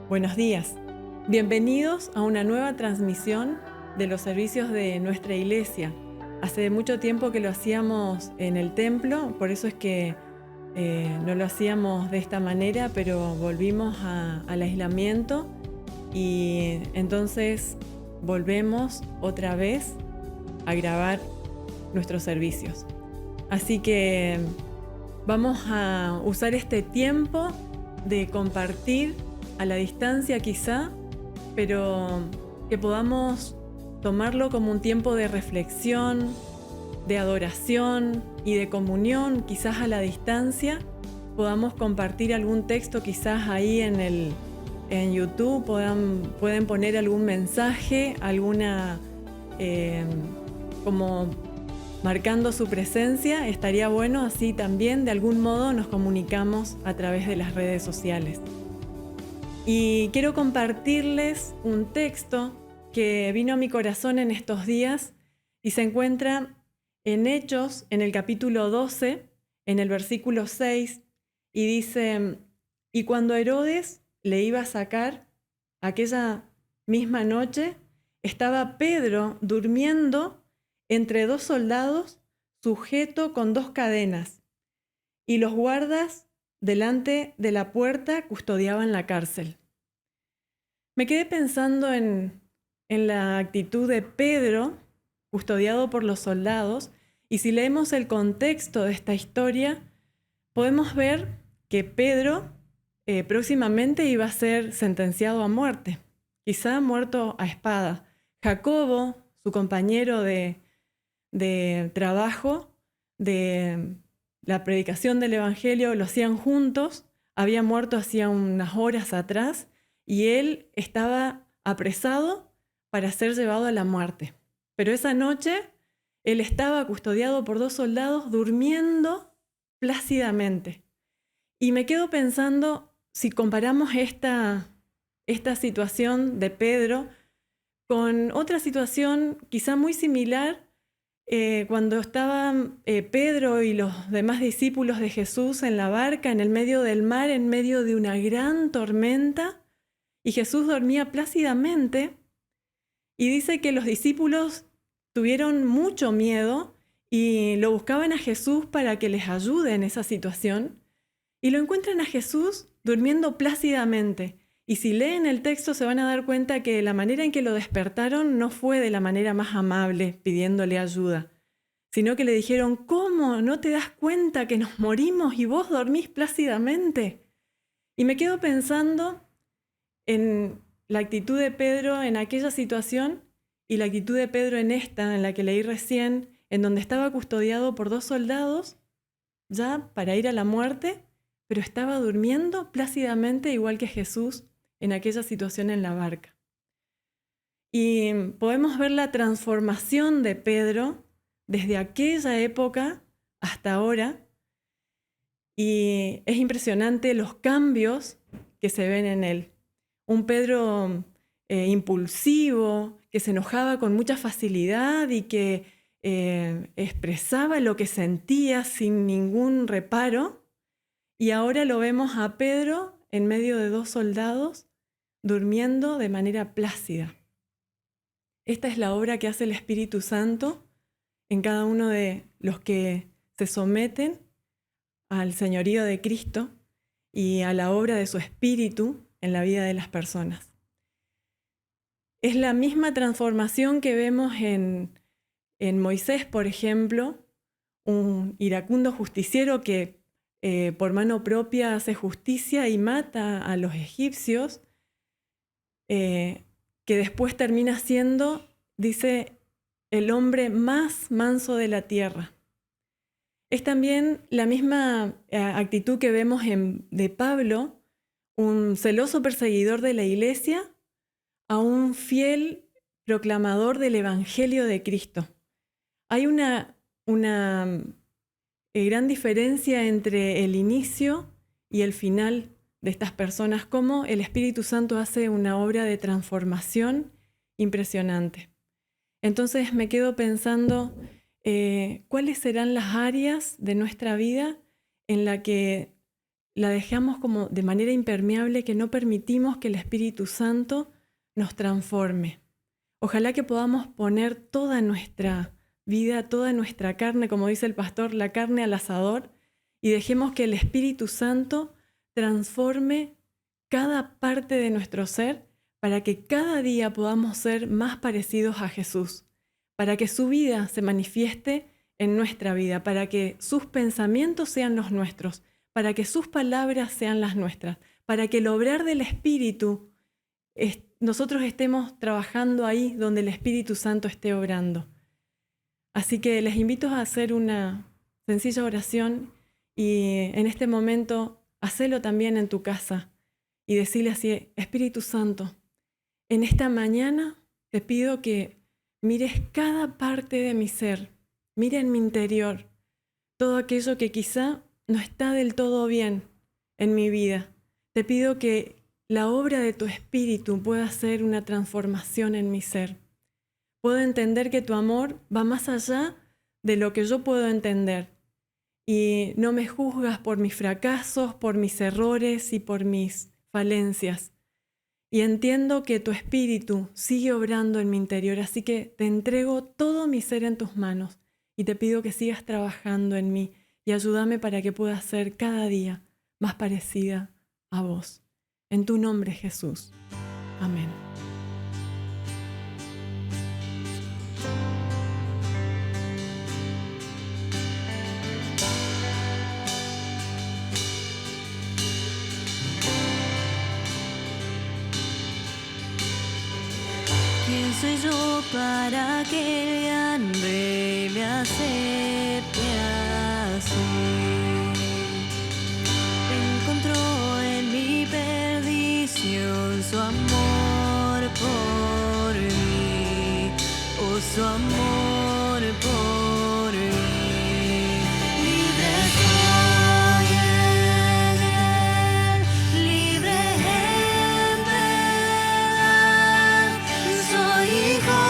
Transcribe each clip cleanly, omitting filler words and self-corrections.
Buenos días. Bienvenidos a una nueva transmisión de los servicios de nuestra iglesia. Hace mucho tiempo que lo hacíamos en el templo, por eso es que no lo hacíamos de esta manera, pero volvimos al aislamiento y entonces volvemos otra vez a grabar nuestros servicios. Así que vamos a usar este tiempo de compartir a la distancia quizá, pero que podamos tomarlo como un tiempo de reflexión, de adoración y de comunión, quizás a la distancia. Podamos compartir algún texto quizás ahí en YouTube, pueden poner algún mensaje, alguna como marcando su presencia. Estaría bueno, así también de algún modo nos comunicamos a través de las redes sociales. Y quiero compartirles un texto que vino a mi corazón en estos días y se encuentra en Hechos, en el capítulo 12, en el versículo 6, y dice: y cuando Herodes le iba a sacar, aquella misma noche, estaba Pedro durmiendo entre dos soldados, sujeto con dos cadenas, y los guardas delante de la puerta custodiaban la cárcel. Me quedé pensando en la actitud de Pedro, custodiado por los soldados, y si leemos el contexto de esta historia, podemos ver que Pedro próximamente iba a ser sentenciado a muerte, quizá muerto a espada. Jacobo, su compañero de trabajo, de la predicación del Evangelio, lo hacían juntos, había muerto hacía unas horas atrás y él estaba apresado para ser llevado a la muerte. Pero esa noche él estaba custodiado por dos soldados durmiendo plácidamente. Y me quedo pensando, si comparamos esta situación de Pedro con otra situación quizá muy similar, cuando estaban Pedro y los demás discípulos de Jesús en la barca, en el medio del mar, en medio de una gran tormenta, y Jesús dormía plácidamente, y dice que los discípulos tuvieron mucho miedo y lo buscaban a Jesús para que les ayude en esa situación, y lo encuentran a Jesús durmiendo plácidamente. Y si leen el texto se van a dar cuenta que la manera en que lo despertaron no fue de la manera más amable, pidiéndole ayuda, sino que le dijeron: ¿cómo? ¿No te das cuenta que nos morimos y vos dormís plácidamente? Y me quedo pensando en la actitud de Pedro en aquella situación y la actitud de Pedro en esta, en la que leí recién, en donde estaba custodiado por dos soldados, ya para ir a la muerte, pero estaba durmiendo plácidamente igual que Jesús en aquella situación en la barca. Y podemos ver la transformación de Pedro desde aquella época hasta ahora, y es impresionante los cambios que se ven en él. Un Pedro impulsivo, que se enojaba con mucha facilidad y que expresaba lo que sentía sin ningún reparo, y ahora lo vemos a Pedro en medio de dos soldados durmiendo de manera plácida. Esta es la obra que hace el Espíritu Santo en cada uno de los que se someten al señorío de Cristo y a la obra de su Espíritu en la vida de las personas. Es la misma transformación que vemos en Moisés, por ejemplo, un iracundo justiciero que por mano propia hace justicia y mata a los egipcios, que después termina siendo, dice, el hombre más manso de la tierra. Es también la misma actitud que vemos de Pablo, un celoso perseguidor de la iglesia, a un fiel proclamador del Evangelio de Cristo. Hay una gran diferencia entre el inicio y el final de estas personas, cómo el Espíritu Santo hace una obra de transformación impresionante. Entonces me quedo pensando, ¿cuáles serán las áreas de nuestra vida en la que la dejamos como de manera impermeable, que no permitimos que el Espíritu Santo nos transforme. Ojalá que podamos poner toda nuestra vida, toda nuestra carne, como dice el pastor, la carne al asador, y dejemos que el Espíritu Santo transforme cada parte de nuestro ser para que cada día podamos ser más parecidos a Jesús, para que su vida se manifieste en nuestra vida, para que sus pensamientos sean los nuestros, para que sus palabras sean las nuestras, para que el obrar del Espíritu nosotros estemos trabajando ahí donde el Espíritu Santo esté obrando. Así que les invito a hacer una sencilla oración y en este momento hacelo también en tu casa y decirle así: Espíritu Santo, en esta mañana te pido que mires cada parte de mi ser, mira en mi interior todo aquello que quizá no está del todo bien en mi vida. Te pido que la obra de tu Espíritu pueda hacer una transformación en mi ser. Puedo entender que tu amor va más allá de lo que yo puedo entender. Y no me juzgas por mis fracasos, por mis errores y por mis falencias. Y entiendo que tu Espíritu sigue obrando en mi interior, así que te entrego todo mi ser en tus manos y te pido que sigas trabajando en mí y ayúdame para que pueda ser cada día más parecida a vos. En tu nombre, Jesús. Amén. ¿Quién soy yo para que el gran Rey me acepte así? Encontró en mi perdición su amor por mí, oh, su amor por mí. Libre soy en él, libre en verdad. Soy hijo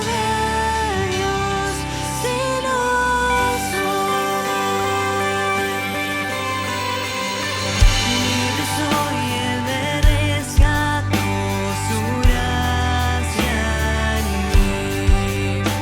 de Dios, si lo soy. Libre soy, Él me rescató, su gracia en mí.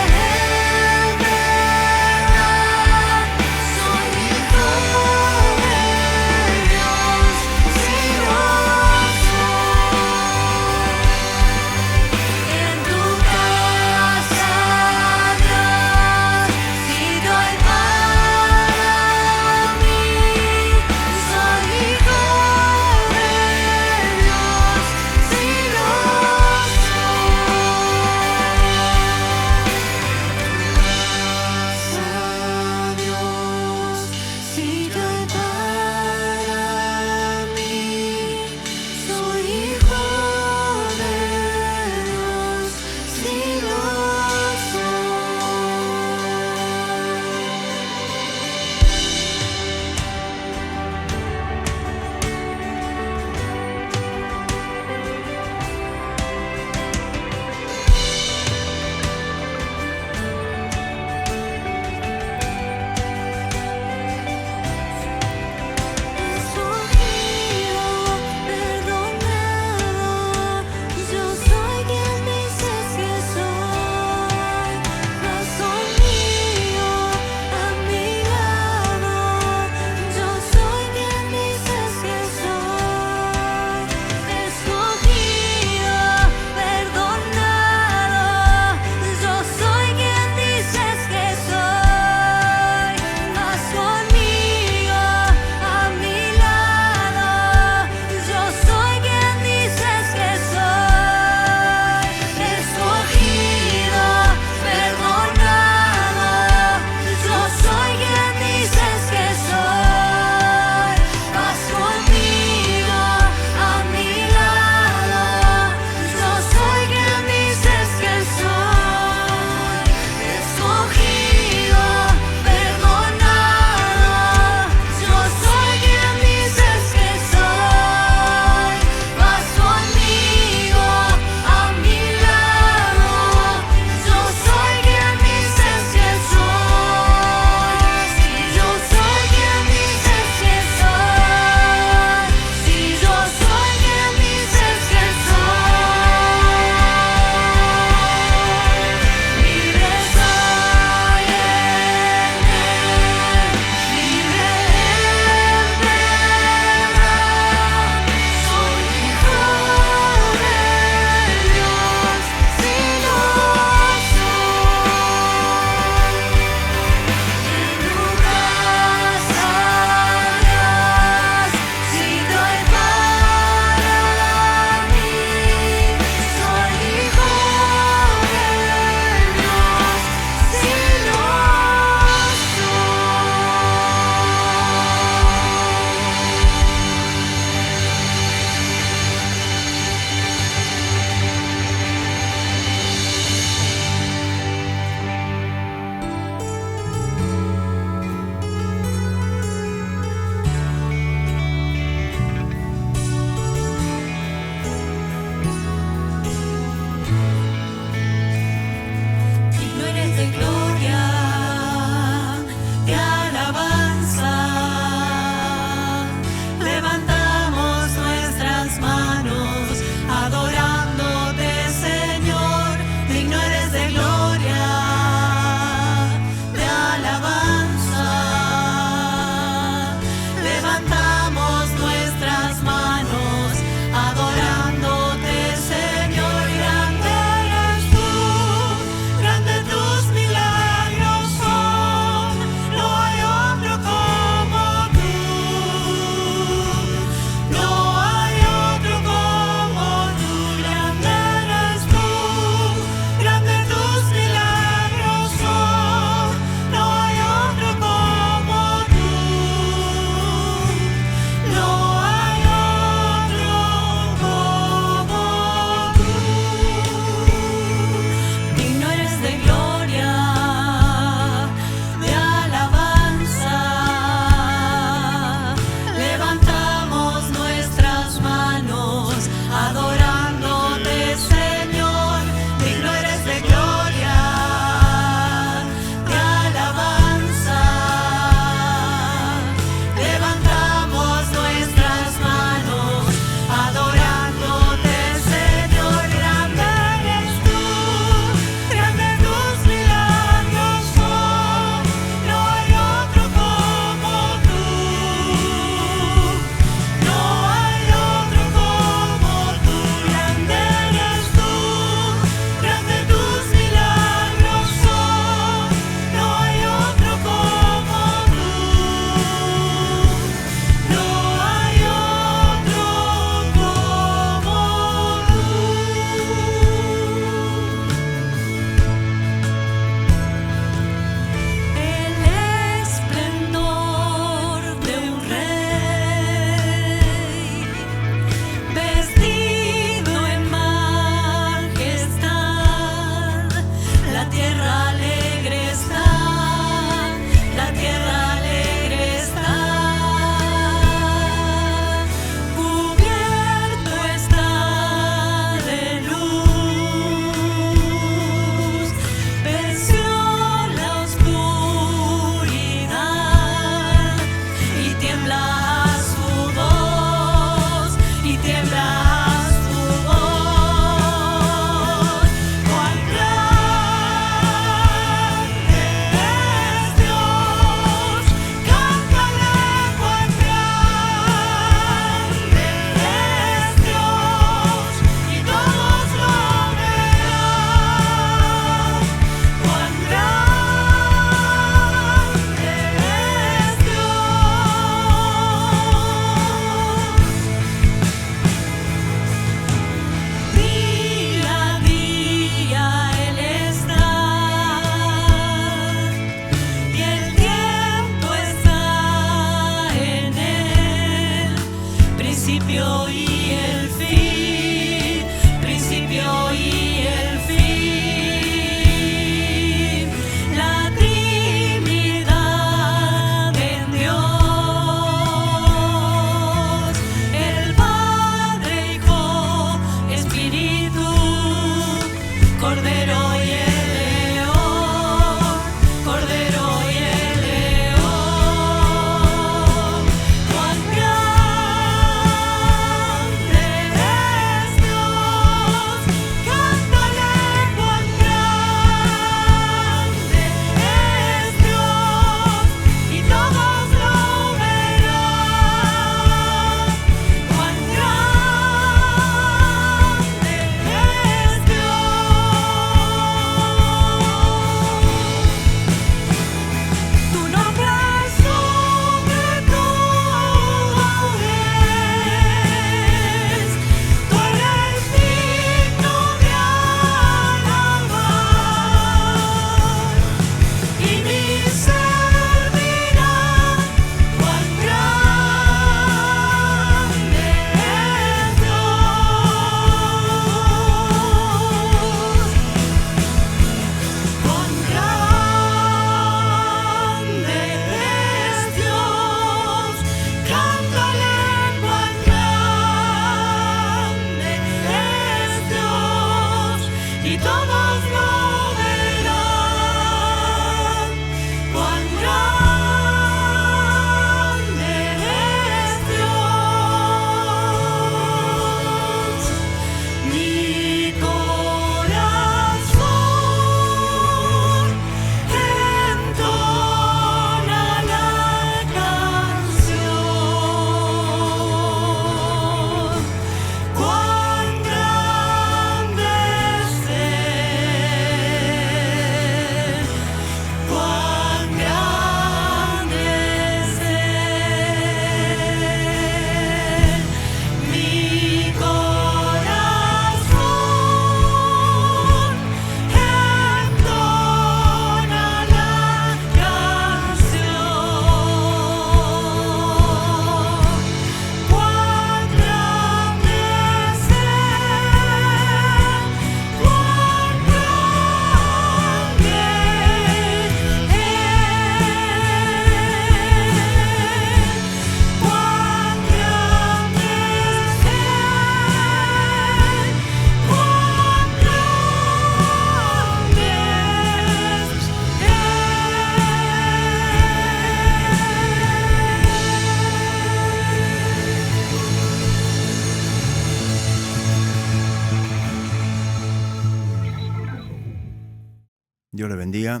Dios le bendiga.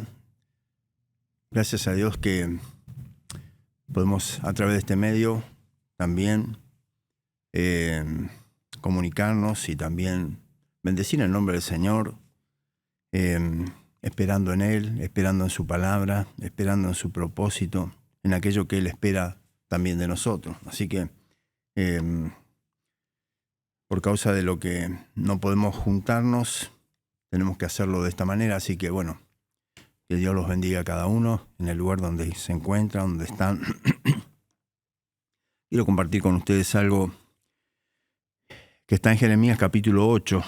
Gracias a Dios que podemos a través de este medio también comunicarnos y también bendecir el nombre del Señor, esperando en Él, esperando en su palabra, esperando en su propósito, en aquello que Él espera también de nosotros. Así que por causa de lo que no podemos juntarnos, tenemos que hacerlo de esta manera. Así que bueno, que Dios los bendiga a cada uno en el lugar donde se encuentran, donde están. Quiero compartir con ustedes algo que está en Jeremías capítulo 8.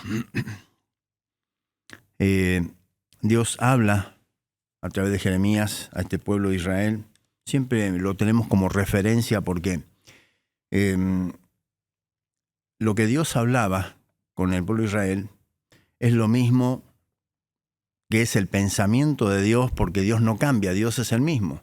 Dios habla a través de Jeremías a este pueblo de Israel. Siempre lo tenemos como referencia porque lo que Dios hablaba con el pueblo de Israel es lo mismo que es el pensamiento de Dios, porque Dios no cambia, Dios es el mismo.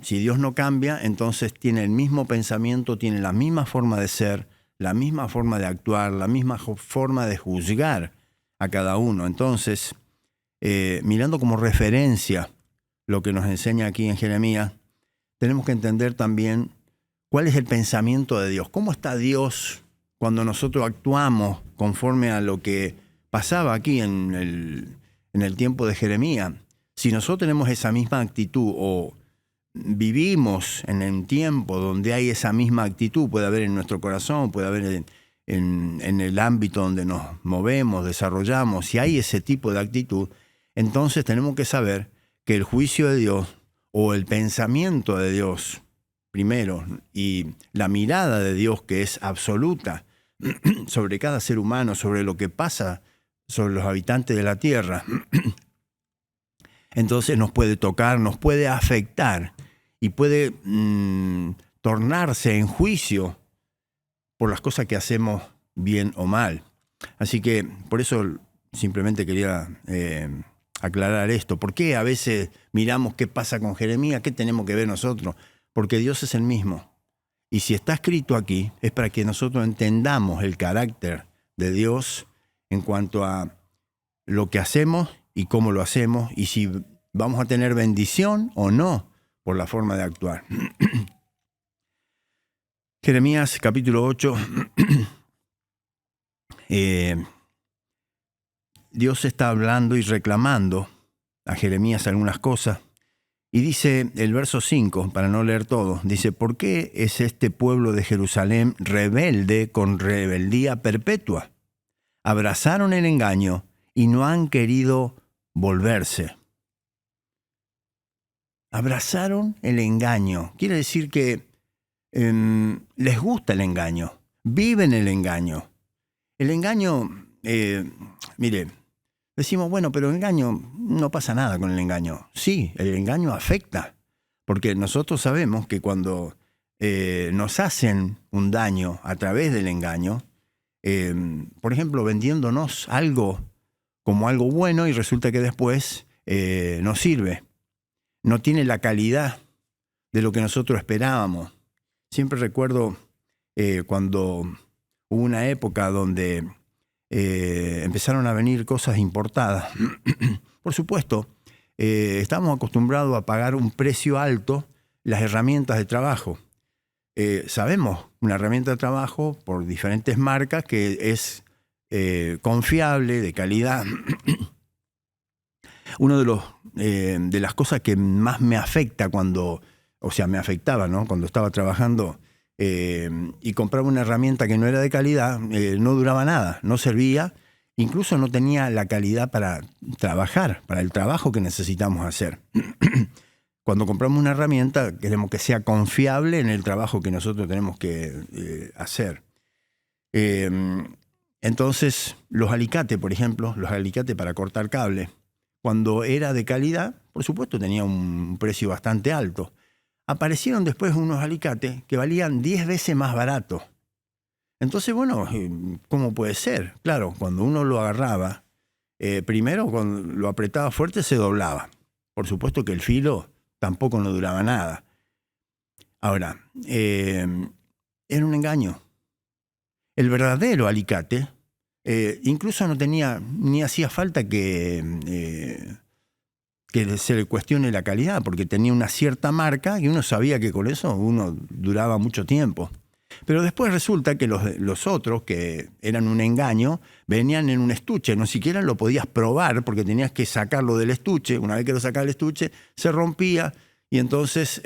Si Dios no cambia, entonces tiene el mismo pensamiento, tiene la misma forma de ser, la misma forma de actuar, la misma forma de juzgar a cada uno. Entonces, mirando como referencia lo que nos enseña aquí en Jeremías, tenemos que entender también cuál es el pensamiento de Dios. ¿Cómo está Dios cuando nosotros actuamos conforme a lo que pasaba aquí en el tiempo de Jeremías? Si nosotros tenemos esa misma actitud o vivimos en un tiempo donde hay esa misma actitud, puede haber en nuestro corazón, puede haber en el ámbito donde nos movemos, desarrollamos, si hay ese tipo de actitud, entonces tenemos que saber que el juicio de Dios o el pensamiento de Dios, primero, y la mirada de Dios que es absoluta sobre cada ser humano, sobre lo que pasa sobre los habitantes de la tierra, entonces nos puede tocar, nos puede afectar y puede tornarse en juicio por las cosas que hacemos bien o mal. Así que por eso simplemente quería aclarar esto. ¿Por qué a veces miramos qué pasa con Jeremías? ¿Qué tenemos que ver nosotros? Porque Dios es el mismo. Y si está escrito aquí, es para que nosotros entendamos el carácter de Dios en cuanto a lo que hacemos y cómo lo hacemos, y si vamos a tener bendición o no por la forma de actuar. Jeremías capítulo 8. Dios está hablando y reclamando a Jeremías algunas cosas. Y dice el verso 5, para no leer todo, dice: ¿por qué es este pueblo de Jerusalén rebelde con rebeldía perpetua? Abrazaron el engaño y no han querido volverse. Abrazaron el engaño. Quiere decir que les gusta el engaño, viven el engaño. El engaño, mire, decimos, bueno, pero el engaño, no pasa nada con el engaño. Sí, el engaño afecta, porque nosotros sabemos que cuando nos hacen un daño a través del engaño, por ejemplo, vendiéndonos algo como algo bueno y resulta que después no sirve, no tiene la calidad de lo que nosotros esperábamos. Siempre recuerdo cuando hubo una época donde empezaron a venir cosas importadas. Por supuesto, estábamos acostumbrados a pagar un precio alto las herramientas de trabajo. Sabemos una herramienta de trabajo por diferentes marcas que es confiable, de calidad. Uno de las cosas que más me afecta me afectaba, ¿no? Cuando estaba trabajando y compraba una herramienta que no era de calidad, no duraba nada, no servía, incluso no tenía la calidad para trabajar, para el trabajo que necesitamos hacer. Cuando compramos una herramienta, queremos que sea confiable en el trabajo que nosotros tenemos que hacer. Entonces, los alicates, por ejemplo, los alicates para cortar cable, cuando era de calidad, por supuesto tenía un precio bastante alto. Aparecieron después unos alicates que valían 10 veces más barato. Entonces, bueno, ¿cómo puede ser? Claro, cuando uno lo agarraba, primero cuando lo apretaba fuerte se doblaba. Por supuesto que el filo tampoco no duraba nada. Ahora, era un engaño. El verdadero alicate incluso no tenía, ni hacía falta que que se le cuestione la calidad, porque tenía una cierta marca y uno sabía que con eso uno duraba mucho tiempo. Pero después resulta que los otros, que eran un engaño, venían en un estuche. No siquiera lo podías probar porque tenías que sacarlo del estuche. Una vez que lo sacaba del estuche, se rompía. Y entonces,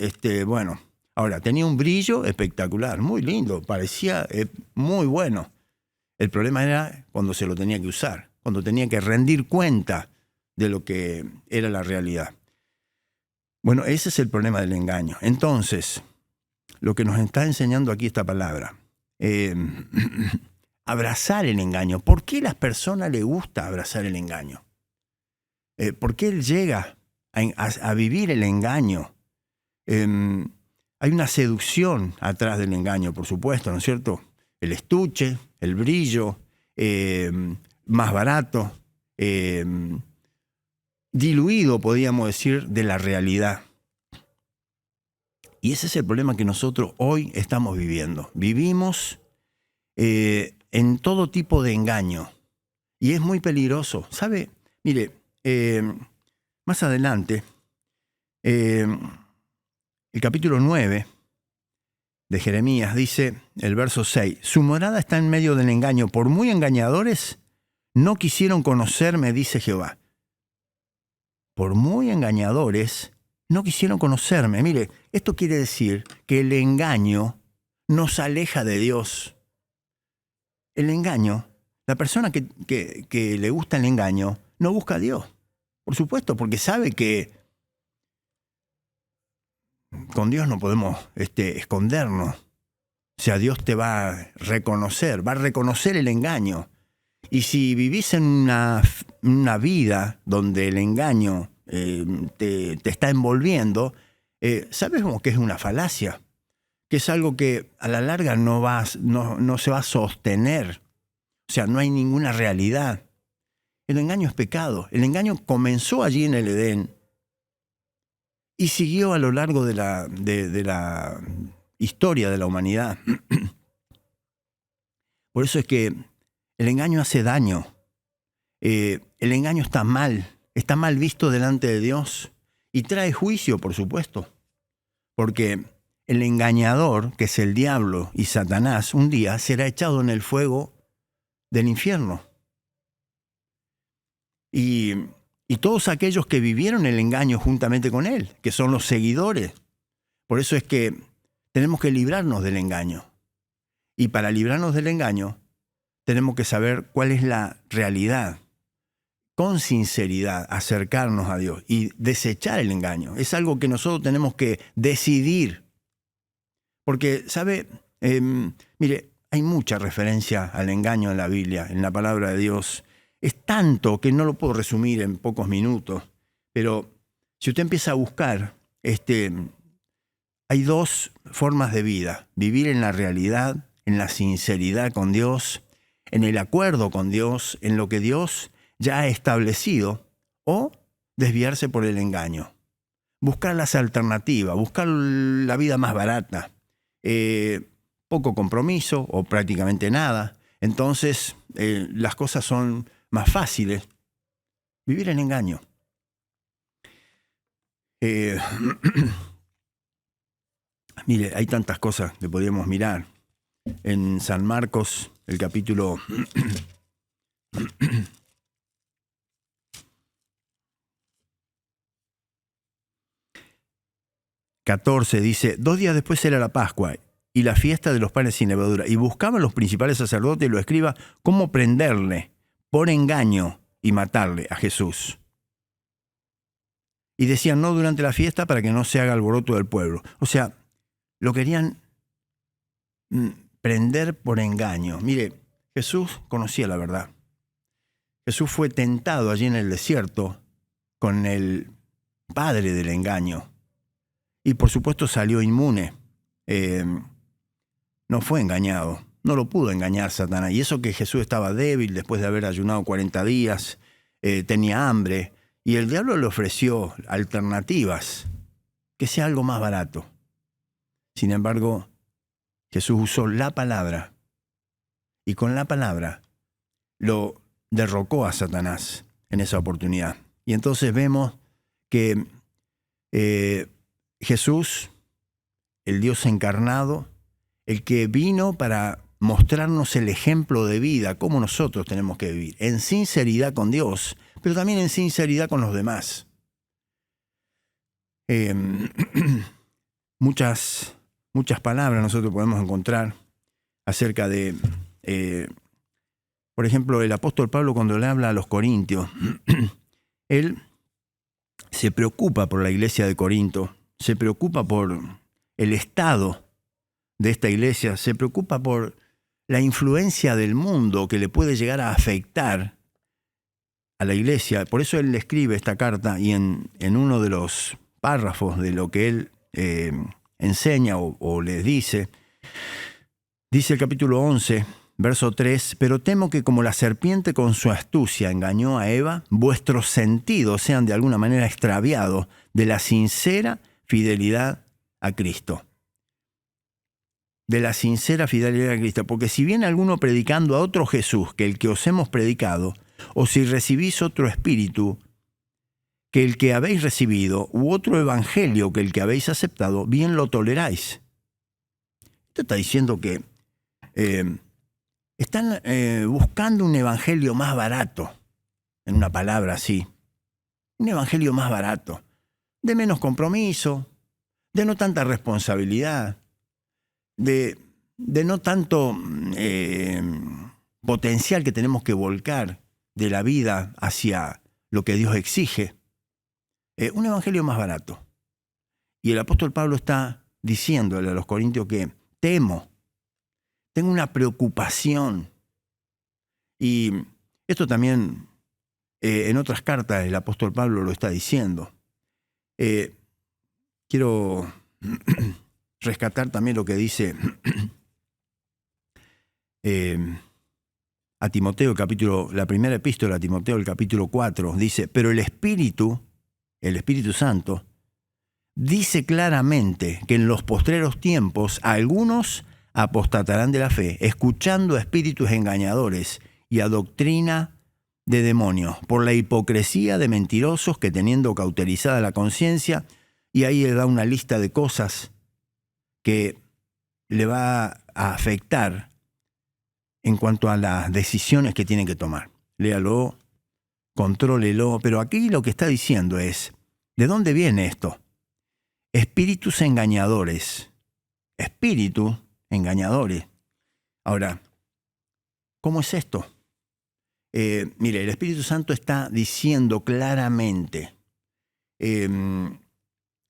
bueno, ahora tenía un brillo espectacular, muy lindo, parecía muy bueno. El problema era cuando se lo tenía que usar, cuando tenía que rendir cuenta de lo que era la realidad. Bueno, ese es el problema del engaño. Entonces, lo que nos está enseñando aquí esta palabra, abrazar el engaño. ¿Por qué a las personas les gusta abrazar el engaño? ¿Por qué él llega a vivir el engaño? Hay una seducción atrás del engaño, por supuesto, ¿no es cierto? El estuche, el brillo, más barato, diluido, podríamos decir, de la realidad. Y ese es el problema que nosotros hoy estamos viviendo. Vivimos en todo tipo de engaño. Y es muy peligroso. ¿Sabe? Mire, más adelante, el capítulo 9 de Jeremías dice, el verso 6, su morada está en medio del engaño. Por muy engañadores, no quisieron conocerme, dice Jehová. Por muy engañadores, no quisieron conocerme. Mire, esto quiere decir que el engaño nos aleja de Dios. El engaño, la persona que le gusta el engaño, no busca a Dios. Por supuesto, porque sabe que con Dios no podemos escondernos. O sea, Dios te va a reconocer el engaño. Y si vivís en una vida donde el engaño te está envolviendo, sabemos que es una falacia, que es algo que a la larga no se va a sostener. O sea, no hay ninguna realidad. El engaño es pecado. El engaño comenzó allí en el Edén y siguió a lo largo de la historia de la humanidad. Por eso es que el engaño hace daño. El engaño está mal visto delante de Dios y trae juicio, por supuesto. Porque el engañador, que es el diablo y Satanás, un día será echado en el fuego del infierno. Y todos aquellos que vivieron el engaño juntamente con él, que son los seguidores. Por eso es que tenemos que librarnos del engaño. Y para librarnos del engaño, tenemos que saber cuál es la realidad. Con sinceridad, acercarnos a Dios y desechar el engaño. Es algo que nosotros tenemos que decidir. Porque, ¿sabe? Mire, hay mucha referencia al engaño en la Biblia, en la palabra de Dios. Es tanto que no lo puedo resumir en pocos minutos. Pero si usted empieza a buscar, hay dos formas de vida. Vivir en la realidad, en la sinceridad con Dios, en el acuerdo con Dios, en lo que Dios ya ha establecido, o desviarse por el engaño. Buscar las alternativas, buscar la vida más barata, poco compromiso o prácticamente nada. Entonces las cosas son más fáciles. Vivir en engaño. Mire, hay tantas cosas que podríamos mirar. En San Marcos, el capítulo 14 dice, 2 días después era la Pascua y la fiesta de los panes sin levadura. Y buscaban los principales sacerdotes y los escribas cómo prenderle por engaño y matarle a Jesús. Y decían, no durante la fiesta para que no se haga alboroto del pueblo. O sea, lo querían prender por engaño. Mire, Jesús conocía la verdad. Jesús fue tentado allí en el desierto con el padre del engaño. Y por supuesto salió inmune. No fue engañado. No lo pudo engañar Satanás. Y eso que Jesús estaba débil después de haber ayunado 40 días, tenía hambre. Y el diablo le ofreció alternativas, que sea algo más barato. Sin embargo, Jesús usó la palabra. Y con la palabra lo derrocó a Satanás en esa oportunidad. Y entonces vemos que Jesús, el Dios encarnado, el que vino para mostrarnos el ejemplo de vida, cómo nosotros tenemos que vivir, en sinceridad con Dios, pero también en sinceridad con los demás. Muchas palabras nosotros podemos encontrar acerca de, por ejemplo, el apóstol Pablo cuando le habla a los corintios, él se preocupa por la iglesia de Corinto, se preocupa por el estado de esta iglesia, se preocupa por la influencia del mundo que le puede llegar a afectar a la iglesia. Por eso él le escribe esta carta y en uno de los párrafos de lo que él enseña o les dice el capítulo 11, verso 3, pero temo que como la serpiente con su astucia engañó a Eva, vuestros sentidos sean de alguna manera extraviados de la sincera fidelidad a Cristo. De la sincera fidelidad a Cristo. Porque si viene alguno predicando a otro Jesús que el que os hemos predicado, o si recibís otro espíritu que el que habéis recibido, u otro evangelio que el que habéis aceptado, bien lo toleráis. Esto está diciendo que están buscando un evangelio más barato, en una palabra así. Un evangelio más barato, de menos compromiso, de no tanta responsabilidad, de no tanto potencial que tenemos que volcar de la vida hacia lo que Dios exige. Un evangelio más barato. Y el apóstol Pablo está diciéndole a los corintios que temo, tengo una preocupación. Y esto también en otras cartas el apóstol Pablo lo está diciendo. Quiero rescatar también lo que dice a Timoteo, la primera epístola a Timoteo, el capítulo 4, dice, pero el Espíritu Santo, dice claramente que en los postreros tiempos algunos apostatarán de la fe, escuchando a espíritus engañadores y a doctrina de demonios, por la hipocresía de mentirosos que teniendo cauterizada la conciencia, y ahí le da una lista de cosas que le va a afectar en cuanto a las decisiones que tiene que tomar. Léalo, contrólelo, pero aquí lo que está diciendo es, ¿de dónde viene esto? Espíritus engañadores. Espíritus engañadores. Ahora, ¿cómo es esto? Mire, el Espíritu Santo está diciendo claramente,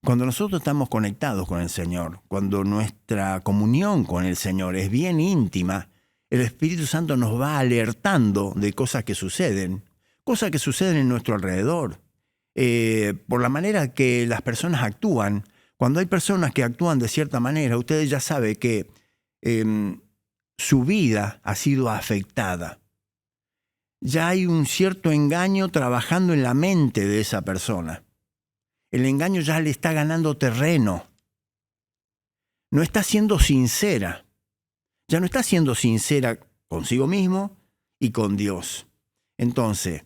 cuando nosotros estamos conectados con el Señor, cuando nuestra comunión con el Señor es bien íntima, el Espíritu Santo nos va alertando de cosas que suceden en nuestro alrededor, por la manera que las personas actúan. Cuando hay personas que actúan de cierta manera, ustedes ya saben que su vida ha sido afectada. Ya hay un cierto engaño trabajando en la mente de esa persona. El engaño ya le está ganando terreno. No está siendo sincera. Ya no está siendo sincera consigo mismo y con Dios. Entonces,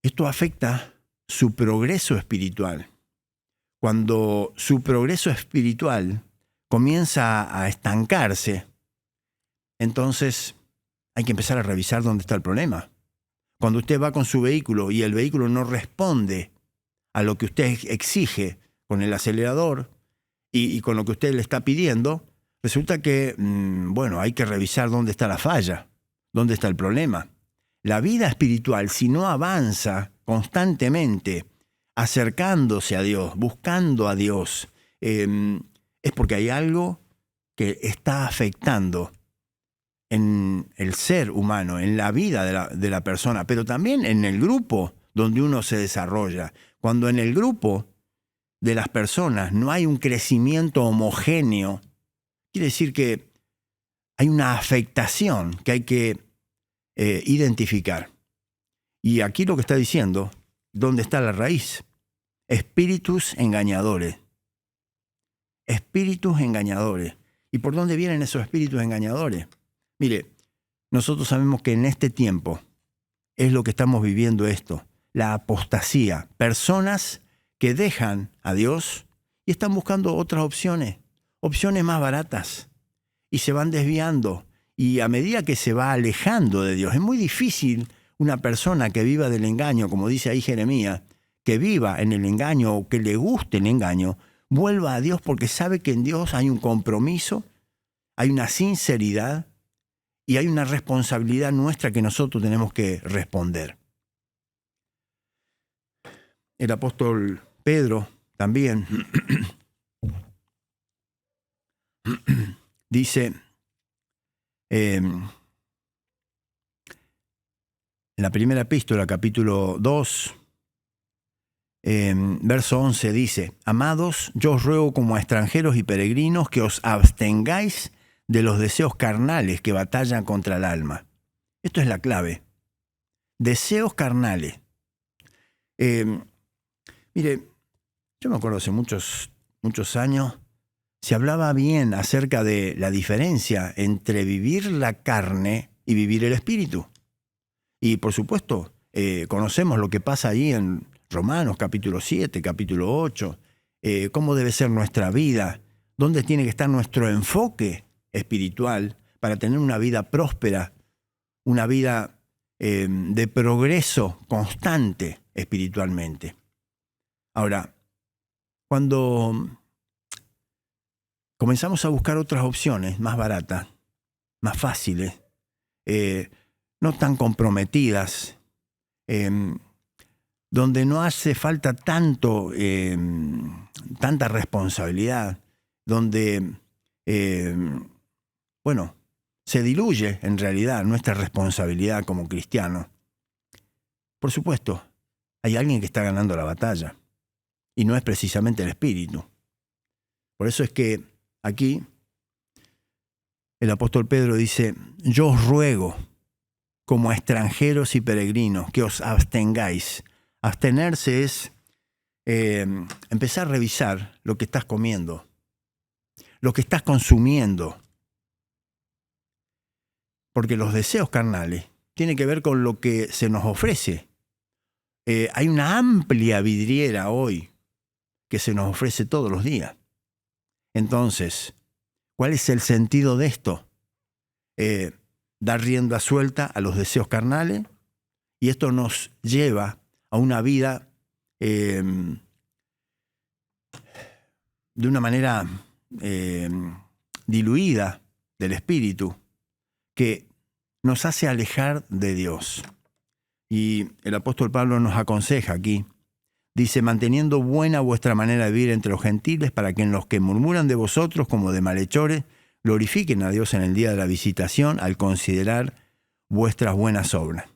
esto afecta su progreso espiritual. Cuando su progreso espiritual comienza a estancarse, entonces hay que empezar a revisar dónde está el problema. Cuando usted va con su vehículo y el vehículo no responde a lo que usted exige con el acelerador y con lo que usted le está pidiendo, resulta que, hay que revisar dónde está la falla, dónde está el problema. La vida espiritual, si no avanza constantemente, acercándose a Dios, buscando a Dios, es porque hay algo que está afectando en el ser humano, en la vida de la persona, pero también en el grupo donde uno se desarrolla. Cuando en el grupo de las personas no hay un crecimiento homogéneo, quiere decir que hay una afectación que hay que identificar. Y aquí lo que está diciendo, ¿dónde está la raíz? Espíritus engañadores. Espíritus engañadores. ¿Y por dónde vienen esos espíritus engañadores? Mire, nosotros sabemos que en este tiempo es lo que estamos viviendo esto. la apostasía. Personas que dejan a Dios y están buscando otras opciones más baratas, y se van desviando. Y a medida que se va alejando de Dios, es muy difícil una persona que viva del engaño, como dice ahí Jeremías, que viva en el engaño o que le guste el engaño, vuelva a Dios, porque sabe que en Dios hay un compromiso, hay una sinceridad y hay una responsabilidad nuestra que nosotros tenemos que responder. El apóstol Pedro también dice en la primera epístola, capítulo 2, verso 11, dice: Amados, yo os ruego como a extranjeros y peregrinos que os abstengáis de los deseos carnales que batallan contra el alma. Esto es la clave. Deseos carnales. Mire, yo me acuerdo hace muchos años, se hablaba bien acerca de la diferencia entre vivir la carne y vivir el espíritu. Y por supuesto, conocemos lo que pasa allí en Romanos capítulo 7, capítulo 8, cómo debe ser nuestra vida, dónde tiene que estar nuestro enfoque espiritual para tener una vida próspera, una vida de progreso constante espiritualmente. Ahora, cuando comenzamos a buscar otras opciones más baratas, más fáciles, no tan comprometidas, donde no hace falta tanta responsabilidad, donde, se diluye en realidad nuestra responsabilidad como cristianos. Por supuesto, hay alguien que está ganando la batalla, y no es precisamente el espíritu. Por eso es que aquí el apóstol Pedro dice: yo os ruego, como a extranjeros y peregrinos, que os abstengáis. Abstenerse es empezar a revisar lo que estás comiendo, lo que estás consumiendo. Porque los deseos carnales tienen que ver con lo que se nos ofrece. Hay una amplia vidriera hoy que se nos ofrece todos los días. Entonces, ¿cuál es el sentido de esto? Dar rienda suelta a los deseos carnales, y esto nos lleva a una vida de una manera diluida del espíritu, que nos hace alejar de Dios. Y el apóstol Pablo nos aconseja aquí, dice: manteniendo buena vuestra manera de vivir entre los gentiles, para que en los que murmuran de vosotros como de malhechores, glorifiquen a Dios en el día de la visitación, al considerar vuestras buenas obras.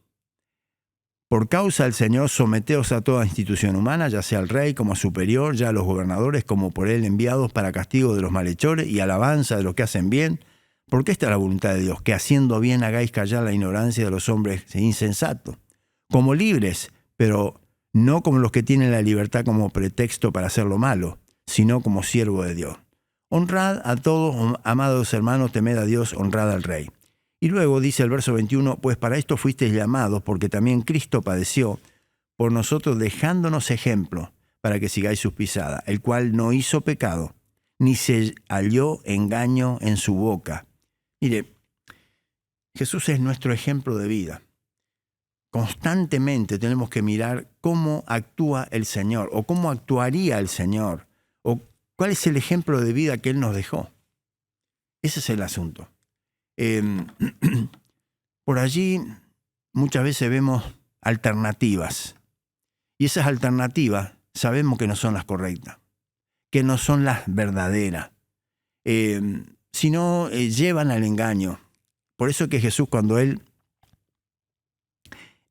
Por causa del Señor, someteos a toda institución humana, ya sea al rey como superior, ya a los gobernadores como por él enviados, para castigo de los malhechores y alabanza de los que hacen bien, porque esta es la voluntad de Dios, que haciendo bien hagáis callar la ignorancia de los hombres insensatos, como libres, pero no como los que tienen la libertad como pretexto para hacer lo malo, sino como siervo de Dios. Honrad a todos, amados hermanos, temed a Dios, honrad al Rey. Y luego dice el verso 21, pues para esto fuisteis llamados, porque también Cristo padeció por nosotros, dejándonos ejemplo, para que sigáis sus pisadas, el cual no hizo pecado, ni se halló engaño en su boca. Mire, Jesús es nuestro ejemplo de vida. Constantemente tenemos que mirar cómo actúa el Señor, o cómo actuaría el Señor, o cuál es el ejemplo de vida que Él nos dejó. Ese es el asunto. Por allí muchas veces vemos alternativas, y esas alternativas sabemos que no son las correctas, que no son las verdaderas, sino llevan al engaño. Por eso que Jesús, cuando Él,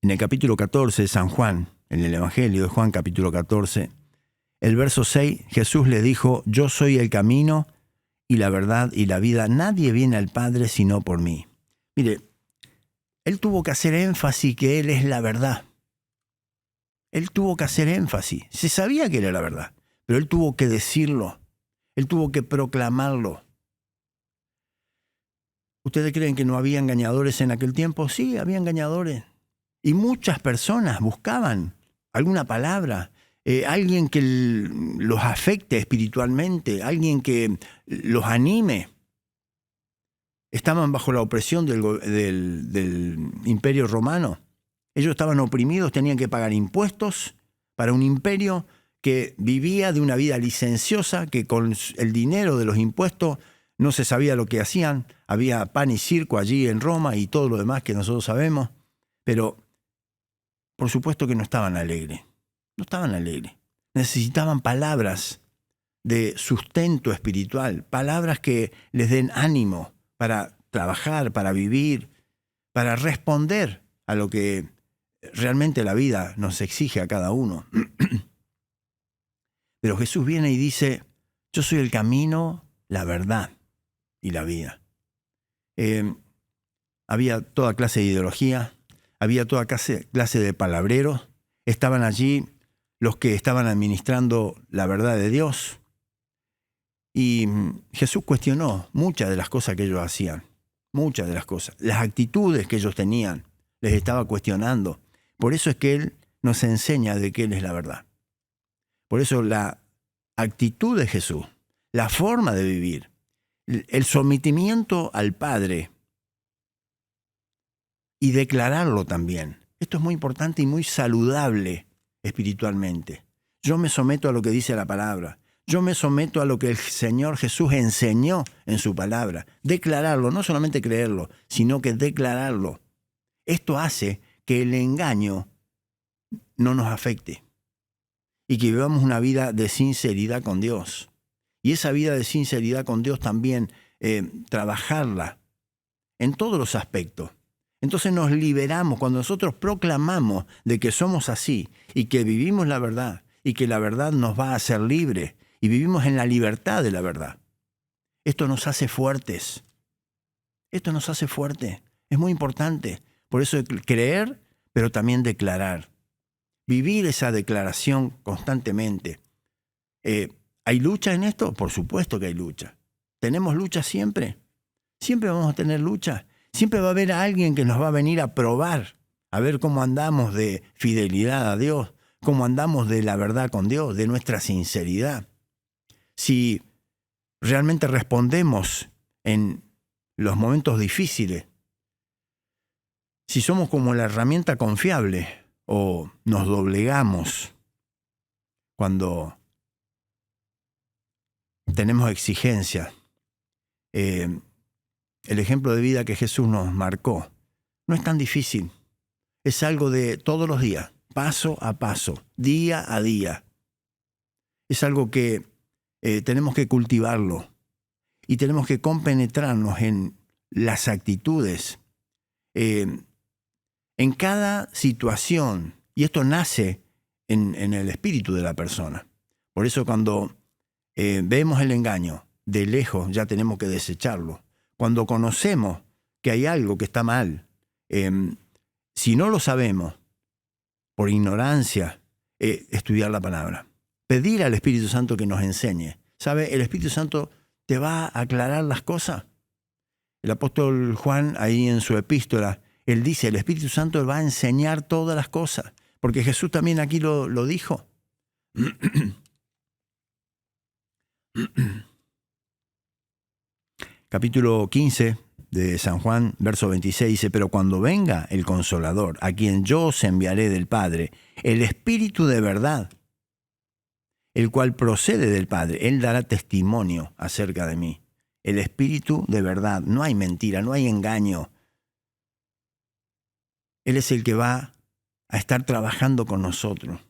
en el capítulo 14 de San Juan, en el Evangelio de Juan capítulo 14, el verso 6, Jesús le dijo: yo soy el camino y la verdad y la vida, nadie viene al Padre sino por mí. Mire, Él tuvo que hacer énfasis que Él es la verdad. Él tuvo que hacer énfasis. Se sabía que Él era la verdad, pero Él tuvo que decirlo. Él tuvo que proclamarlo. ¿Ustedes creen que no había engañadores en aquel tiempo? Sí, había engañadores. Y muchas personas buscaban alguna palabra, alguien que los afecte espiritualmente, alguien que los anime. Estaban bajo la opresión del Imperio Romano. Ellos estaban oprimidos, tenían que pagar impuestos para un imperio que vivía de una vida licenciosa, que con el dinero de los impuestos no se sabía lo que hacían. Había pan y circo allí en Roma y todo lo demás que nosotros sabemos. Pero por supuesto que no estaban alegres. No estaban alegres. Necesitaban palabras de sustento espiritual, palabras que les den ánimo para trabajar, para vivir, para responder a lo que realmente la vida nos exige a cada uno. Pero Jesús viene y dice, yo soy el camino, la verdad y la vida. Había toda clase de ideología, había toda clase de palabreros, estaban allí los que estaban administrando la verdad de Dios. Y Jesús cuestionó muchas de las cosas que ellos hacían, muchas de las cosas. Las actitudes que ellos tenían, les estaba cuestionando. Por eso es que Él nos enseña de que Él es la verdad. Por eso la actitud de Jesús, la forma de vivir, el sometimiento al Padre y declararlo también. Esto es muy importante y muy saludable espiritualmente. Yo me someto a lo que dice la palabra. Yo me someto a lo que el Señor Jesús enseñó en su palabra. Declararlo, no solamente creerlo, sino que declararlo. Esto hace que el engaño no nos afecte y que vivamos una vida de sinceridad con Dios. Y esa vida de sinceridad con Dios también trabajarla en todos los aspectos. Entonces nos liberamos cuando nosotros proclamamos de que somos así y que vivimos la verdad y que la verdad nos va a hacer libres. Y vivimos en la libertad de la verdad. Esto nos hace fuertes. Esto nos hace fuertes. Es muy importante. Por eso creer, pero también declarar. Vivir esa declaración constantemente. ¿Hay lucha en esto? Por supuesto que hay lucha. ¿Tenemos lucha siempre? Siempre vamos a tener lucha. Siempre va a haber alguien que nos va a venir a probar, a ver cómo andamos de fidelidad a Dios, cómo andamos de la verdad con Dios, de nuestra sinceridad. Si realmente respondemos en los momentos difíciles, si somos como la herramienta confiable o nos doblegamos cuando tenemos exigencias. El ejemplo de vida que Jesús nos marcó no es tan difícil, es algo de todos los días, paso a paso, día a día. Es algo que tenemos que cultivarlo y tenemos que compenetrarnos en las actitudes, en cada situación. Y esto nace en el espíritu de la persona. Por eso cuando vemos el engaño de lejos ya tenemos que desecharlo. Cuando conocemos que hay algo que está mal, si no lo sabemos, por ignorancia, estudiar la palabra. Pedir al Espíritu Santo que nos enseñe. ¿Sabe? El Espíritu Santo te va a aclarar las cosas. El apóstol Juan, ahí en su epístola, él dice, el Espíritu Santo va a enseñar todas las cosas. Porque Jesús también aquí lo dijo. Capítulo 15 de San Juan, verso 26, dice, pero cuando venga el Consolador, a quien yo os enviaré del Padre, el Espíritu de verdad, el cual procede del Padre, Él dará testimonio acerca de mí. El Espíritu de verdad, no hay mentira, no hay engaño. Él es el que va a estar trabajando con nosotros.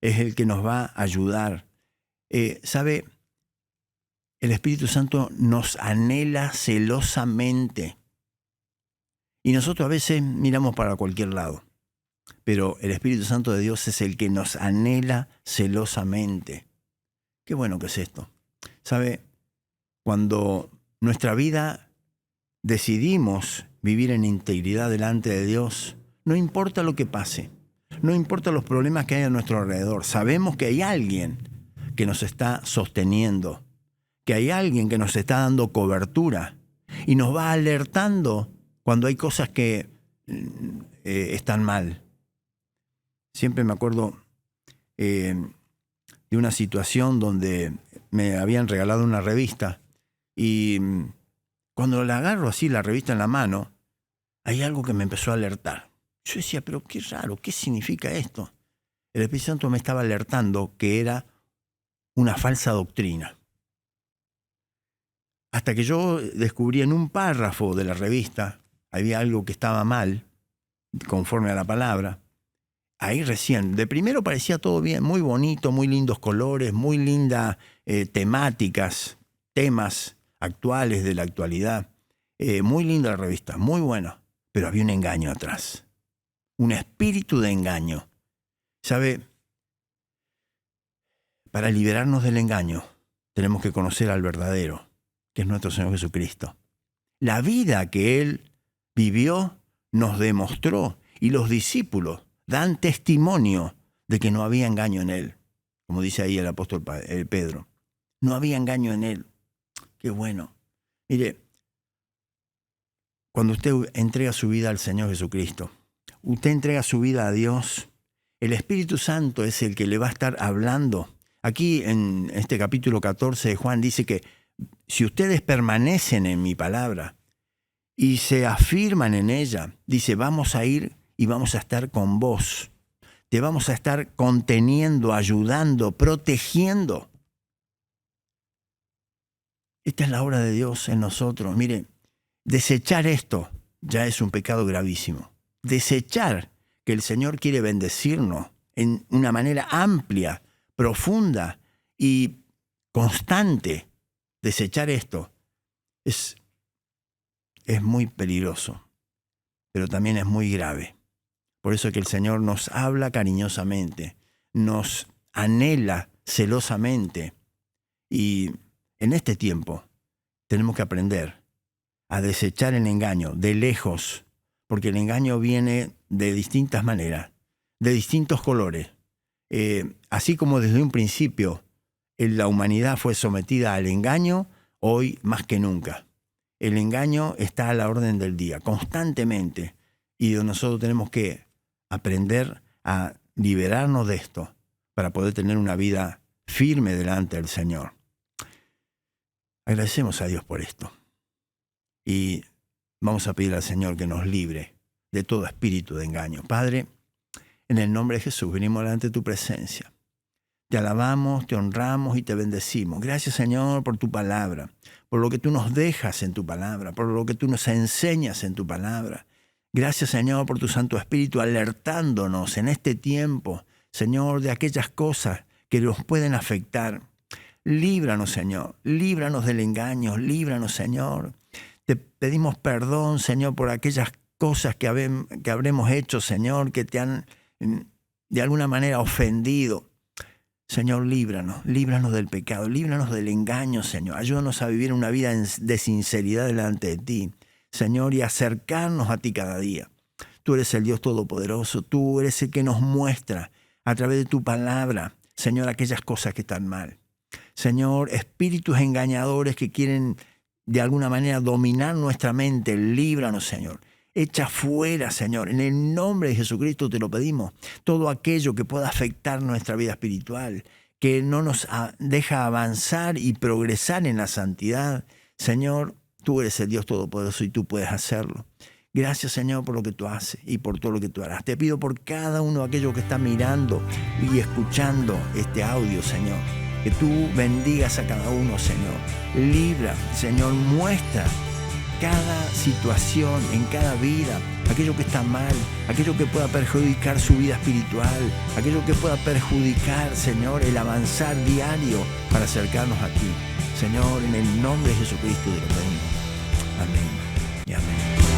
Es el que nos va a ayudar. ¿Sabe? El Espíritu Santo nos anhela celosamente. Y nosotros a veces miramos para cualquier lado. Pero el Espíritu Santo de Dios es el que nos anhela celosamente. Qué bueno que es esto. ¿Sabe? Cuando nuestra vida decidimos vivir en integridad delante de Dios, no importa lo que pase, no importa los problemas que hay a nuestro alrededor, sabemos que hay alguien que nos está sosteniendo, que hay alguien que nos está dando cobertura y nos va alertando cuando hay cosas que están mal. Siempre me acuerdo de una situación donde me habían regalado una revista y cuando la agarro así, la revista en la mano, hay algo que me empezó a alertar. Yo decía, pero qué raro, ¿qué significa esto? El Espíritu Santo me estaba alertando que era una falsa doctrina. Hasta que yo descubrí en un párrafo de la revista, había algo que estaba mal, conforme a la palabra. Ahí recién, de primero parecía todo bien, muy bonito, muy lindos colores, muy lindas temáticas, temas actuales de la actualidad. Muy linda la revista, muy buena, pero había un engaño atrás. Un espíritu de engaño. ¿Sabe? Para liberarnos del engaño, tenemos que conocer al verdadero, que es nuestro Señor Jesucristo. La vida que Él vivió nos demostró, y los discípulos dan testimonio de que no había engaño en Él. Como dice ahí el apóstol Pedro. No había engaño en Él. Qué bueno. Mire, cuando usted entrega su vida al Señor Jesucristo, usted entrega su vida a Dios, el Espíritu Santo es el que le va a estar hablando. Aquí en este capítulo 14 de Juan dice que si ustedes permanecen en mi palabra y se afirman en ella, dice, vamos a ir y vamos a estar con vos. Te vamos a estar conteniendo, ayudando, protegiendo. Esta es la obra de Dios en nosotros. Mire, desechar esto ya es un pecado gravísimo. Desechar que el Señor quiere bendecirnos en una manera amplia, profunda y constante. Desechar esto es muy peligroso, pero también es muy grave. Por eso es que el Señor nos habla cariñosamente, nos anhela celosamente. Y en este tiempo tenemos que aprender a desechar el engaño de lejos, porque el engaño viene de distintas maneras, de distintos colores. Así como desde un principio la humanidad fue sometida al engaño, hoy más que nunca. El engaño está a la orden del día, constantemente. Y nosotros tenemos que aprender a liberarnos de esto para poder tener una vida firme delante del Señor. Agradecemos a Dios por esto. Y vamos a pedir al Señor que nos libre de todo espíritu de engaño. Padre, en el nombre de Jesús venimos delante de tu presencia. Te alabamos, te honramos y te bendecimos. Gracias, Señor, por tu palabra, por lo que tú nos dejas en tu palabra, por lo que tú nos enseñas en tu palabra. Gracias, Señor, por tu Santo Espíritu alertándonos en este tiempo, Señor, de aquellas cosas que nos pueden afectar. Líbranos, Señor, líbranos del engaño, líbranos, Señor. Te pedimos perdón, Señor, por aquellas cosas que habremos hecho, Señor, que te han de alguna manera ofendido. Señor, líbranos del pecado, líbranos del engaño, Señor. Ayúdanos a vivir una vida de sinceridad delante de ti, Señor, y acercarnos a ti cada día. Tú eres el Dios Todopoderoso, tú eres el que nos muestra a través de tu palabra, Señor, aquellas cosas que están mal. Señor, espíritus engañadores que quieren de alguna manera dominar nuestra mente, líbranos, Señor. Echa fuera, Señor, en el nombre de Jesucristo te lo pedimos, todo aquello que pueda afectar nuestra vida espiritual, que no nos deja avanzar y progresar en la santidad. Señor, tú eres el Dios Todopoderoso y tú puedes hacerlo. Gracias, Señor, por lo que tú haces y por todo lo que tú harás. Te pido por cada uno de aquellos que están mirando y escuchando este audio, Señor, que tú bendigas a cada uno, Señor. Libra, Señor, muestra cada situación, en cada vida, aquello que está mal, aquello que pueda perjudicar su vida espiritual, aquello que pueda perjudicar, Señor, el avanzar diario para acercarnos a ti. Señor, en el nombre de Jesucristo te lo pedimos. Amén y amén.